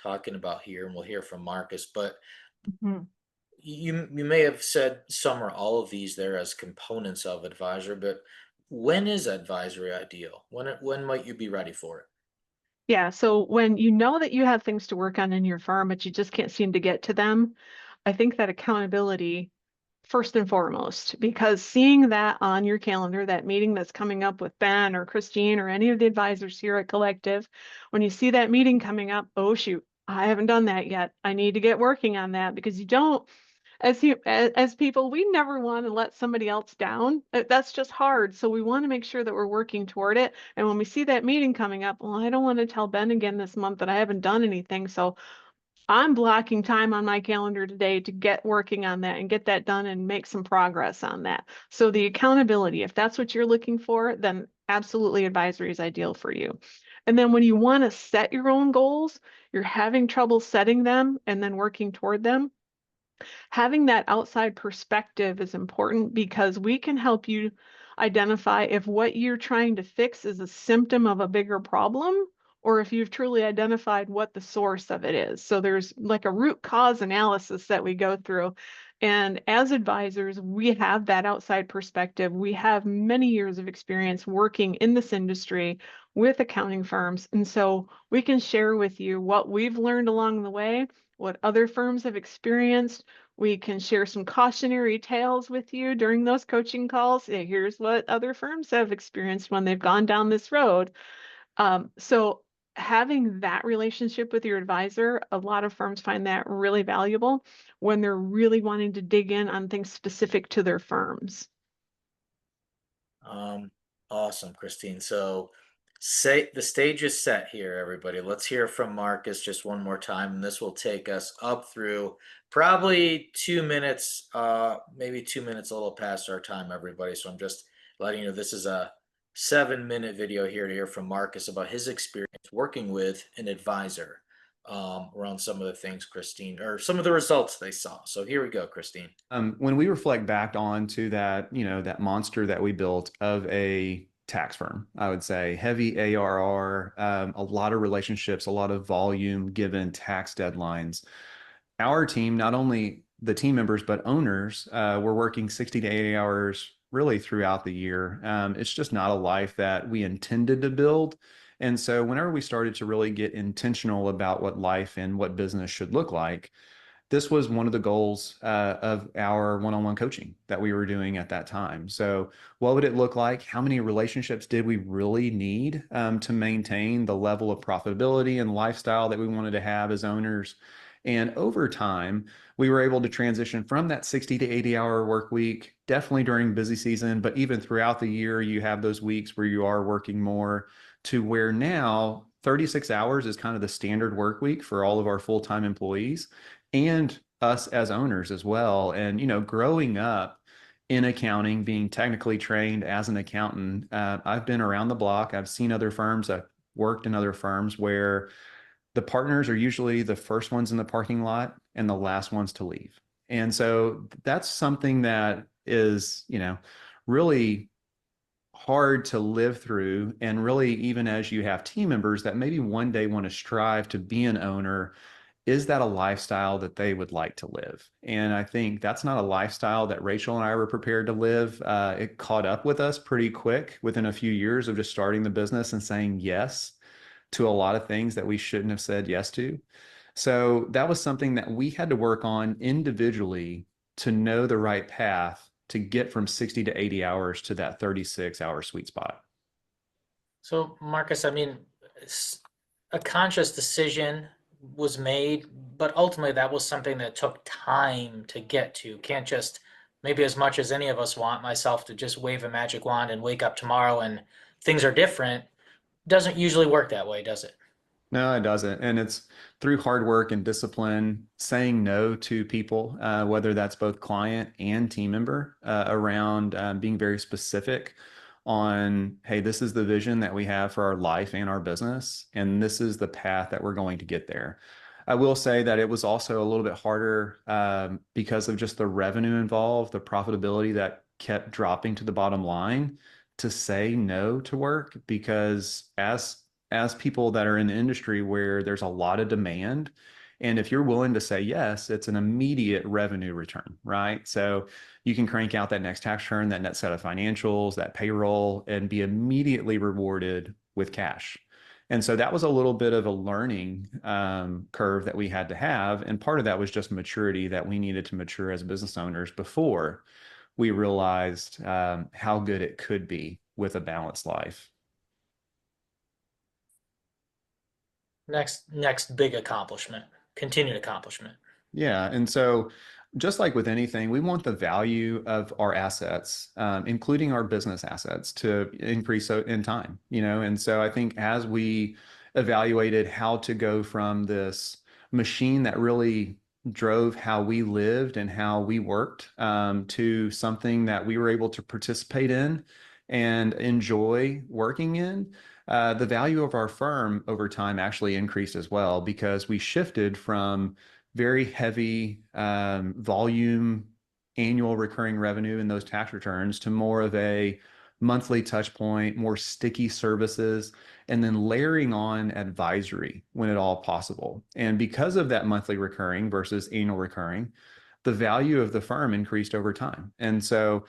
talking about here, and we'll hear from Marcus. But Mhm. you may have said some or all of these there as components of advisor, but when is advisory ideal? When might you be ready for it? Yeah, so when you know that you have things to work on in your firm, but you just can't seem to get to them, I think that accountability first and foremost, because seeing that on your calendar, that meeting that's coming up with Ben or Christine or any of the advisors here at Collective, when you see that meeting coming up, oh shoot, I haven't done that yet. I need to get working on that, because you don't, as people, we never want to let somebody else down. That's just hard. So we want to make sure that we're working toward it. And when we see that meeting coming up, well, I don't want to tell Ben again this month that I haven't done anything. So I'm blocking time on my calendar today to get working on that and get that done and make some progress on that. So the accountability, if that's what you're looking for, then absolutely advisory is ideal for you. And then when you want to set your own goals, you're having trouble setting them and then working toward them, having that outside perspective is important, because we can help you identify if what you're trying to fix is a symptom of a bigger problem, or if you've truly identified what the source of it is. So there's like a root cause analysis that we go through. And as advisors, we have that outside perspective. We have many years of experience working in this industry with accounting firms. And so we can share with you what we've learned along the way, what other firms have experienced. We can share some cautionary tales with you during those coaching calls. Here's what other firms have experienced when they've gone down this road. So having that relationship with your advisor, a lot of firms find that really valuable when they're really wanting to dig in on things specific to their firms. Um, awesome, Christine. So say the stage is set here, everybody. Let's hear from Marcus just one more time, and this will take us up through probably 2 minutes, maybe 2 minutes a little past our time, everybody. So I'm just letting you know this is a 7-minute video here to hear from Marcus about his experience working with an advisor around some of the things Christine, or some of the results they saw. So here we go, Christine. When we reflect back on to that, that monster that we built of a tax firm, I would say heavy ARR, a lot of relationships, a lot of volume given tax deadlines. Our team, not only the team members, but owners, were working 60 to 80 hours really throughout the year. It's just not a life that we intended to build. And so whenever we started to really get intentional about what life and what business should look like, this was one of the goals of our one-on-one coaching that we were doing at that time. So what would it look like? How many relationships did we really need to maintain the level of profitability and lifestyle that we wanted to have as owners? And over time, we were able to transition from that 60 to 80 hour work week, definitely during busy season, but even throughout the year, you have those weeks where you are working more, to where now 36 hours is kind of the standard work week for all of our full-time employees and us as owners as well. And, growing up in accounting, being technically trained as an accountant, I've been around the block. I've seen other firms. I've worked in other firms where the partners are usually the first ones in the parking lot and the last ones to leave. And so that's something that is, really hard to live through. And really, even as you have team members that maybe one day want to strive to be an owner, is that a lifestyle that they would like to live? And I think that's not a lifestyle that Rachel and I were prepared to live. It caught up with us pretty quick within a few years of just starting the business and saying yes to a lot of things that we shouldn't have said yes to. So that was something that we had to work on individually to know the right path to get from 60 to 80 hours to that 36-hour sweet spot. So, Marcus, I mean, a conscious decision was made, but ultimately that was something that took time to get to. Can't just, maybe as much as any of us want myself to just wave a magic wand and wake up tomorrow and things are different. Doesn't usually work that way, does it? No, it doesn't. And it's through hard work and discipline, saying no to people, whether that's both client and team member, around being very specific on, hey, this is the vision that we have for our life and our business, and this is the path that we're going to get there. I will say that it was also a little bit harder because of just the revenue involved, the profitability that kept dropping to the bottom line, to say no to work, because as people that are in the industry where there's a lot of demand, and if you're willing to say yes, it's an immediate revenue return, right? So you can crank out that next tax return, that net set of financials, that payroll, and be immediately rewarded with cash. And so that was a little bit of a learning curve that we had to have. And part of that was just maturity, that we needed to mature as business owners before we realized how good it could be with a balanced life. Next big accomplishment, continued accomplishment. Yeah. And so just like with anything, we want the value of our assets, including our business assets, to increase in time, And so I think as we evaluated how to go from this machine that really drove how we lived and how we worked, to something that we were able to participate in and enjoy working in, the value of our firm over time actually increased as well, because we shifted from very heavy volume annual recurring revenue in those tax returns to more of a monthly touch point, more sticky services, and then layering on advisory when at all possible. And because of that monthly recurring versus annual recurring, the value of the firm increased over time. And so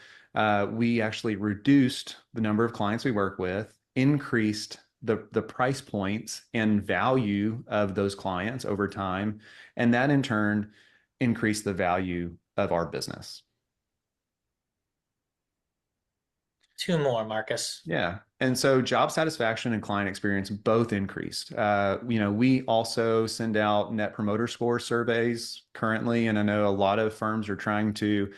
we actually reduced the number of clients we work with, increased the price points and value of those clients over time, and that in turn increased the value of our business. Two more, Marcus. Yeah. And so job satisfaction and client experience both increased. We also send out net promoter score surveys currently, and I know a lot of firms are trying to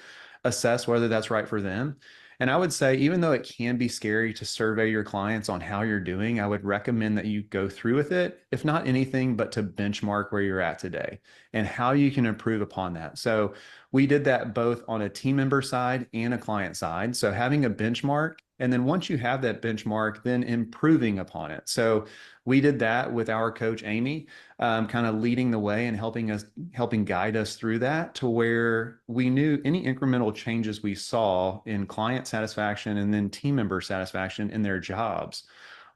assess whether that's right for them. And I would say, even though it can be scary to survey your clients on how you're doing, I would recommend that you go through with it, if not anything, but to benchmark where you're at today and how you can improve upon that. So we did that both on a team member side and a client side. So having a benchmark, and then once you have that benchmark, then improving upon it. So we did that with our coach, Amy, kind of leading the way and helping guide us through that, to where we knew any incremental changes we saw in client satisfaction and then team member satisfaction in their jobs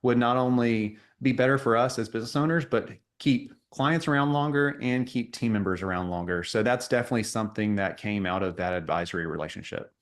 would not only be better for us as business owners, but keep clients around longer and keep team members around longer. So that's definitely something that came out of that advisory relationship.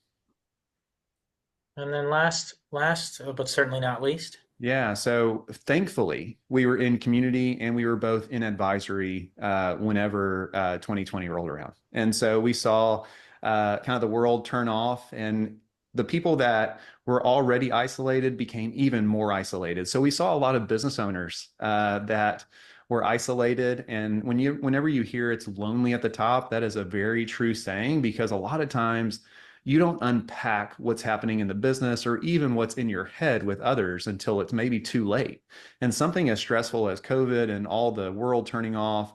And then last, but certainly not least. Yeah. So thankfully, we were in community and we were both in advisory whenever 2020 rolled around. And so we saw kind of the world turn off, and the people that were already isolated became even more isolated. So we saw a lot of business owners that were isolated. And whenever you hear it's lonely at the top, that is a very true saying, because a lot of times you don't unpack what's happening in the business or even what's in your head with others until it's maybe too late. And something as stressful as COVID and all the world turning off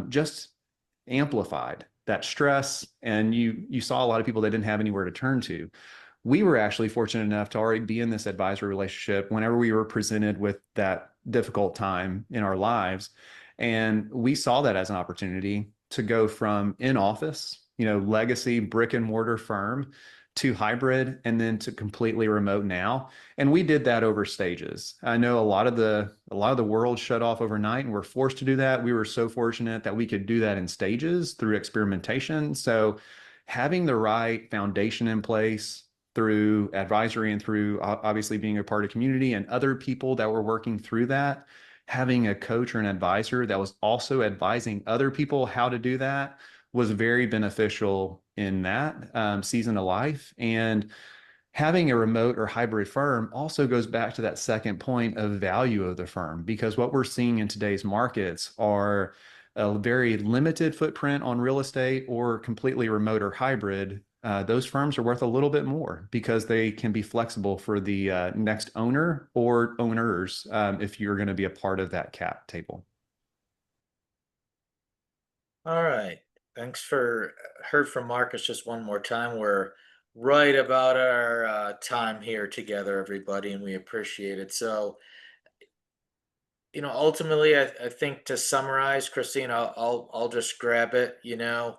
just amplified that stress. And you saw a lot of people that didn't have anywhere to turn to. We were actually fortunate enough to already be in this advisory relationship whenever we were presented with that difficult time in our lives. And we saw that as an opportunity to go from in office, legacy brick and mortar firm, to hybrid, and then to completely remote now. And we did that over stages. I know a lot of the world shut off overnight and we're forced to do that. We were so fortunate that we could do that in stages through experimentation. So having the right foundation in place through advisory and through obviously being a part of community and other people that were working through that, having a coach or an advisor that was also advising other people how to do that was very beneficial in that season of life. And having a remote or hybrid firm also goes back to that second point of value of the firm, because what we're seeing in today's markets are a very limited footprint on real estate or completely remote or hybrid. Those firms are worth a little bit more because they can be flexible for the next owner or owners if you're going to be a part of that cap table. All right. Thanks for heard from Marcus just one more time. We're right about our time here together, everybody, and we appreciate it. So, ultimately, I think to summarize, Christine, I'll just grab it. Yeah.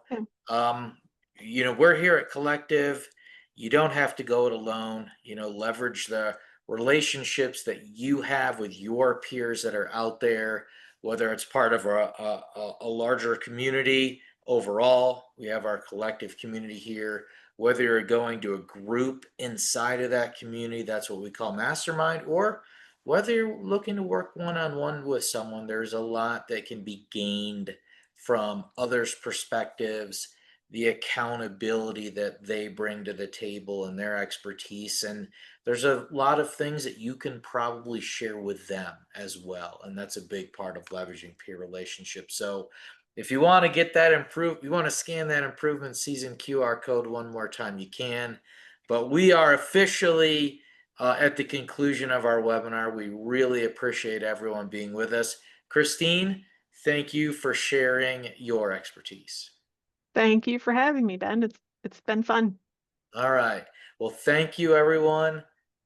Um, we're here at Collective. You don't have to go it alone. Leverage the relationships that you have with your peers that are out there, whether it's part of a larger community overall. We have our collective community here. Whether you're going to a group inside of that community, that's what we call Mastermind, or whether you're looking to work one-on-one with someone, there's a lot that can be gained from others' perspectives, the accountability that they bring to the table and their expertise. And there's a lot of things that you can probably share with them as well. And that's a big part of leveraging peer relationships. So if you want to get that improved, you want to scan that improvement season QR code one more time, you can. But we are officially at the conclusion of our webinar. We really appreciate everyone being with us. Christine, thank you for sharing your expertise. Thank you for having me, Ben. It's been fun. All right. Well, thank you, everyone.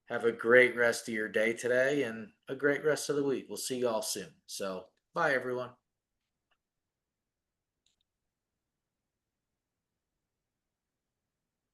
Have a great rest of your day today and a great rest of the week. We'll see you all soon. So, bye, everyone.